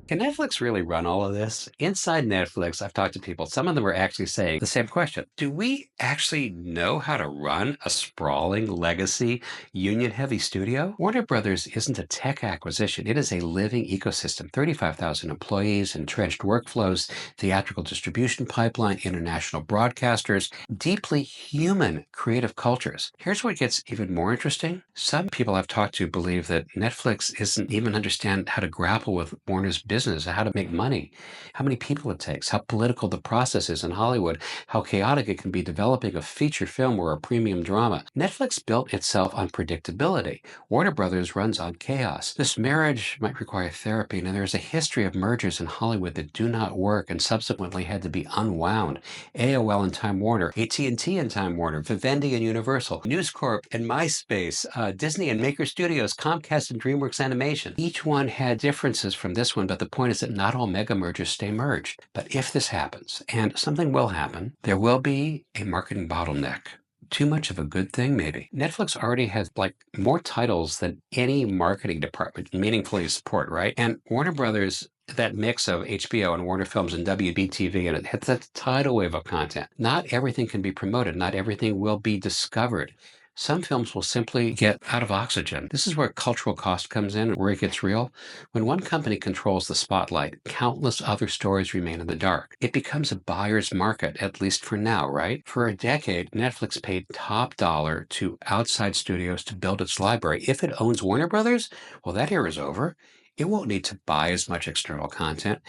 Can Netflix really run all of this? Inside Netflix, I've talked to people. Some of them are actually saying the same question. Do we actually know how to run a sprawling legacy union heavy studio? Warner Brothers isn't a tech acquisition. It is a living ecosystem, 35,000 employees, entrenched workflows, theatrical distribution pipeline, international broadcasters, deeply human creative cultures. Here's what gets even more interesting. Some people I've talked to believe that Netflix isn't even understand how to grapple with Warner's business, how to make money, how many people it takes, how political the process is in Hollywood, how chaotic it can be developing a feature film or a premium drama. Netflix built itself on predictability. Warner Brothers runs on chaos. This marriage might require therapy, and there's a history of mergers in Hollywood that do not work and subsequently had to be unwound. AOL and Time Warner, AT&T and Time Warner, Vivendi and Universal, News Corp and MySpace, Disney and Maker Studios, Comcast and DreamWorks Animation. Each one had differences from this one, but the point is that not all mega mergers stay merged. But if this happens, and something will happen, there will be a marketing bottleneck. Too much of a good thing, maybe. Netflix already has like more titles than any marketing department meaningfully support, right? And Warner Brothers, that mix of HBO and Warner Films and WB-TV, and it hits that tidal wave of content. Not everything can be promoted. Not everything will be discovered. Some films will simply get out of oxygen. This is where cultural cost comes in, where it gets real. When one company controls the spotlight, countless other stories remain in the dark. It becomes a buyer's market, at least for now, right? For a decade, Netflix paid top dollar to outside studios to build its library. If it owns Warner Brothers, well, that era is over. It won't need to buy as much external content.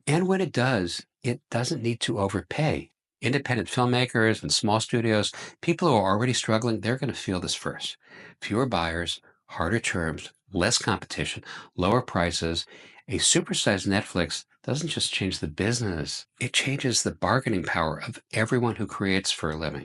And when it does, it doesn't need to overpay. Independent filmmakers and small studios, people who are already struggling, they're going to feel this first. Fewer buyers, harder terms, less competition, lower prices. A supersized Netflix doesn't just change the business, it changes the bargaining power of everyone who creates for a living.